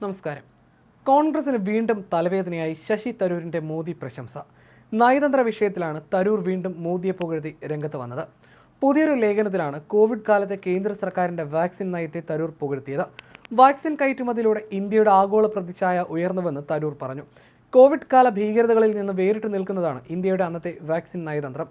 നമസ്കാരം. കോൺഗ്രസിന് വീണ്ടും തലവേദനയായി ശശി തരൂരിന്റെ മോദി പ്രശംസ. നയതന്ത്ര വിഷയത്തിലാണ് തരൂർ വീണ്ടും മോദിയെ പുകഴ്ത്തി രംഗത്ത് വന്നത്. പുതിയൊരു ലേഖനത്തിലാണ് കോവിഡ് കാലത്തെ കേന്ദ്ര സർക്കാരിന്റെ വാക്സിൻ നയത്തെ തരൂർ പുകഴ്ത്തിയത്. വാക്സിൻ കയറ്റുമതിയിലൂടെ ഇന്ത്യയുടെ ആഗോള പ്രതിച്ഛായ ഉയർന്നുവെന്ന് തരൂർ പറഞ്ഞു. കോവിഡ് കാല ഭീകരതകളിൽ നിന്ന് വേറിട്ട് നിൽക്കുന്നതാണ് ഇന്ത്യയുടെ അന്നത്തെ വാക്സിൻ നയതന്ത്രം.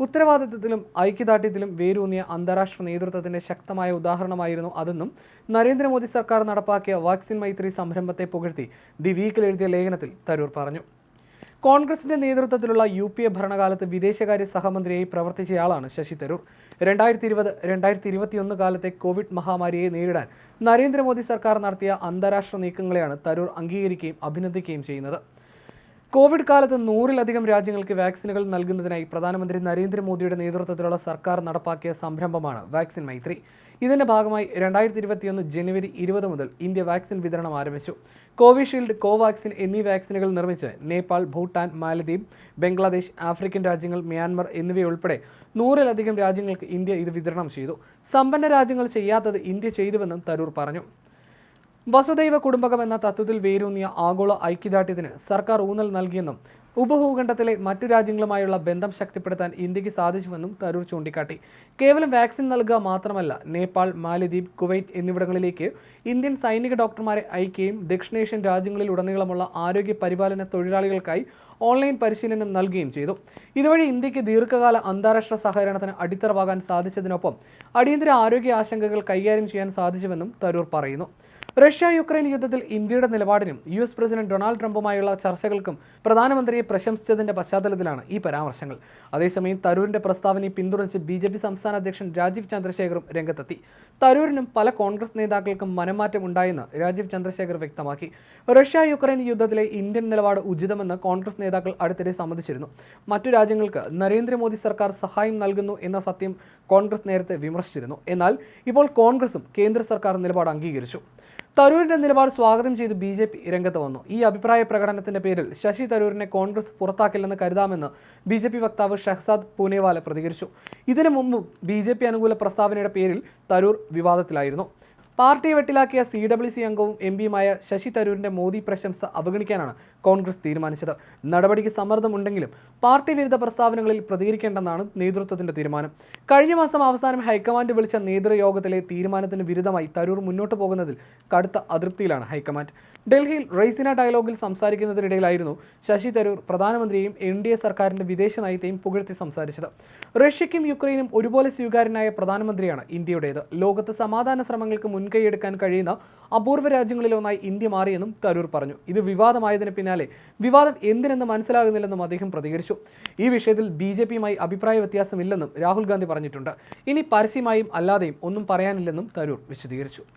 ഉത്തരവാദിത്തത്തിലും ഐക്യദാർഢ്യത്തിലും വേരൂന്നിയ അന്താരാഷ്ട്ര നേതൃത്വത്തിന്റെ ശക്തമായ ഉദാഹരണമായിരുന്നു അതെന്നും നരേന്ദ്രമോദി സർക്കാർ നടപ്പാക്കിയ വാക്സിൻ മൈത്രി സംരംഭത്തെ പുകഴ്ത്തി ദി വീക്കിൽ എഴുതിയ ലേഖനത്തിൽ തരൂർ പറഞ്ഞു. കോൺഗ്രസിന്റെ നേതൃത്വത്തിലുള്ള UPA ഭരണകാലത്ത് വിദേശകാര്യ സഹമന്ത്രിയായി പ്രവർത്തിച്ചയാളാണ് ശശി തരൂർ. 2020-2021 കാലത്തെ കോവിഡ് മഹാമാരിയെ നേരിടാൻ നരേന്ദ്രമോദി സർക്കാർ നടത്തിയ അന്താരാഷ്ട്ര നീക്കങ്ങളെയാണ് തരൂർ അംഗീകരിക്കുകയും അഭിനന്ദിക്കുകയും ചെയ്യുന്നത്. കോവിഡ് കാലത്ത് 100-ലധികം രാജ്യങ്ങൾക്ക് വാക്സിനുകൾ നൽകുന്നതിനായി പ്രധാനമന്ത്രി നരേന്ദ്രമോദിയുടെ നേതൃത്വത്തിലുള്ള സർക്കാർ നടപ്പാക്കിയ സംരംഭമാണ് വാക്സിൻ മൈത്രി. ഇതിന്റെ ഭാഗമായി 2021 ജനുവരി 20 മുതൽ ഇന്ത്യ വാക്സിൻ വിതരണം ആരംഭിച്ചു. കോവിഷീൽഡ്, കോവാക്സിൻ എന്നീ വാക്സിനുകൾ നിർമ്മിച്ച് നേപ്പാൾ, ഭൂട്ടാൻ, മാലദ്വീപ്, ബംഗ്ലാദേശ്, ആഫ്രിക്കൻ രാജ്യങ്ങൾ, മ്യാൻമർ എന്നിവയുൾപ്പെടെ 100-ലധികം രാജ്യങ്ങൾക്ക് ഇന്ത്യ ഇത് വിതരണം ചെയ്തു. സമ്പന്ന രാജ്യങ്ങൾ ചെയ്യാത്തത് ഇന്ത്യ ചെയ്തുവെന്നും തരൂർ പറഞ്ഞു. വസുദൈവ കുടുംബകം എന്ന തത്വത്തിൽ വേരൂന്നിയ ആഗോള ഐക്യദാർഢ്യത്തിന് സർക്കാർ ഊന്നൽ നൽകിയെന്നും ഉപഭൂഖണ്ഡത്തിലെ മറ്റു രാജ്യങ്ങളുമായുള്ള ബന്ധം ശക്തിപ്പെടുത്താൻ ഇന്ത്യക്ക് സാധിച്ചുവെന്നും തരൂർ ചൂണ്ടിക്കാട്ടി. കേവലം വാക്സിൻ നൽകുക മാത്രമല്ല, നേപ്പാൾ, മാലദ്വീപ്, കുവൈറ്റ് എന്നിവിടങ്ങളിലേക്ക് ഇന്ത്യൻ സൈനിക ഡോക്ടർമാരെ അയക്കുകയും ദക്ഷിണേഷ്യൻ രാജ്യങ്ങളിലുടനീളമുള്ള ആരോഗ്യ പരിപാലന തൊഴിലാളികൾക്കായി ഓൺലൈൻ പരിശീലനം നൽകുകയും ചെയ്തു. ഇതുവഴി ഇന്ത്യക്ക് ദീർഘകാല അന്താരാഷ്ട്ര സഹകരണത്തിന് അടിത്തറവാകാൻ സാധിച്ചതിനൊപ്പം അടിയന്തര ആരോഗ്യ ആശങ്കകൾ കൈകാര്യം ചെയ്യാൻ സാധിച്ചുവെന്നും തരൂർ പറയുന്നു. റഷ്യ-യുക്രൈൻ യുദ്ധത്തിൽ ഇന്ത്യയുടെ നിലപാടിനും US പ്രസിഡന്റ് ഡൊണാൾഡ് ട്രംപുമായുള്ള ചർച്ചകൾക്കും പ്രധാനമന്ത്രിയെ പ്രശംസിച്ചതിന്റെ പശ്ചാത്തലത്തിലാണ് ഈ പരാമർശങ്ങൾ. അതേസമയം തരൂരിന്റെ പ്രസ്താവനയെ പിന്തുണച്ച് BJP സംസ്ഥാന അധ്യക്ഷൻ രാജീവ് ചന്ദ്രശേഖറും രംഗത്തെത്തി. തരൂരിനും പല കോൺഗ്രസ് നേതാക്കൾക്കും മനംമാറ്റം ഉണ്ടായെന്ന് രാജീവ് ചന്ദ്രശേഖർ വ്യക്തമാക്കി. റഷ്യ-യുക്രൈൻ യുദ്ധത്തിലെ ഇന്ത്യൻ നിലപാട് ഉചിതമെന്ന് കോൺഗ്രസ് നേതാക്കൾ അടുത്തിടെ സമ്മതിച്ചിരുന്നു. മറ്റു രാജ്യങ്ങൾക്ക് നരേന്ദ്രമോദി സർക്കാർ സഹായം നൽകുന്നു എന്ന സത്യം കോൺഗ്രസ് നേരത്തെ വിമർശിച്ചിരുന്നു. എന്നാൽ ഇപ്പോൾ കോൺഗ്രസും കേന്ദ്ര സർക്കാർ നിലപാട് അംഗീകരിച്ചു. തരൂരിന്റെ നിലപാട് സ്വാഗതം ചെയ്ത് BJP രംഗത്ത് വന്നു. ഈ അഭിപ്രായ പ്രകടനത്തിന്റെ പേരിൽ ശശി തരൂരിനെ കോൺഗ്രസ് പുറത്താക്കില്ലെന്ന് കരുതാമെന്ന് BJP വക്താവ് ഷഹസാദ് പൂനെവാല പ്രതികരിച്ചു. ഇതിനു മുമ്പും BJP അനുകൂല പ്രസ്താവനയുടെ പേരിൽ തരൂർ വിവാദത്തിലായിരുന്നു. പാർട്ടിയെ വെട്ടിലാക്കിയ CWC അംഗവും MPയുമായ ശശി തരൂരിന്റെ മോദി പ്രശംസ അവഗണിക്കാനാണ് കോൺഗ്രസ് തീരുമാനിച്ചത്. നടപടിക്ക് സമ്മർദ്ദമുണ്ടെങ്കിലും പാർട്ടി വിരുദ്ധ പ്രസ്താവനകളിൽ പ്രതികരിക്കേണ്ടെന്നാണ് നേതൃത്വത്തിന്റെ തീരുമാനം. കഴിഞ്ഞ മാസം അവസാനം ഹൈക്കമാൻഡ് വിളിച്ച നേതൃയോഗത്തിലെ തീരുമാനത്തിന് വിരുദ്ധമായി തരൂർ മുന്നോട്ട് പോകുന്നതിൽ കടുത്ത അതൃപ്തിയിലാണ് ഹൈക്കമാൻഡ്. ഡൽഹിയിൽ റെയ്സിന ഡയലോഗിൽ സംസാരിക്കുന്നതിനിടയിലായിരുന്നു ശശി തരൂർ പ്രധാനമന്ത്രിയെയും NDA സർക്കാരിന്റെ വിദേശ നയത്തെയും പുകഴ്ത്തി സംസാരിച്ചത്. റഷ്യയ്ക്കും യുക്രൈനും ഒരുപോലെ സ്വീകാര്യനായ പ്രധാനമന്ത്രിയാണ് ഇന്ത്യയുടേത്. ലോകത്ത് സമാധാന ശ്രമങ്ങൾക്ക് മുൻകൈയെടുക്കാൻ കഴിയുന്ന അപൂർവ രാജ്യങ്ങളിലൊന്നായി ഇന്ത്യ മാറിയെന്നും തരൂർ പറഞ്ഞു. ഇത് വിവാദമായതിന് പിന്നാലെ വിവാദം എന്തിനെന്ന് മനസ്സിലാകുന്നില്ലെന്നും അദ്ദേഹം പ്രതികരിച്ചു. ഈ വിഷയത്തിൽ BJPയുമായി അഭിപ്രായ വ്യത്യാസമില്ലെന്നും രാഹുൽ ഗാന്ധി പറഞ്ഞിട്ടുണ്ട്. ഇനി പരസ്യമായും അല്ലാതെയും ഒന്നും പറയാനില്ലെന്നും തരൂർ വിശദീകരിച്ചു.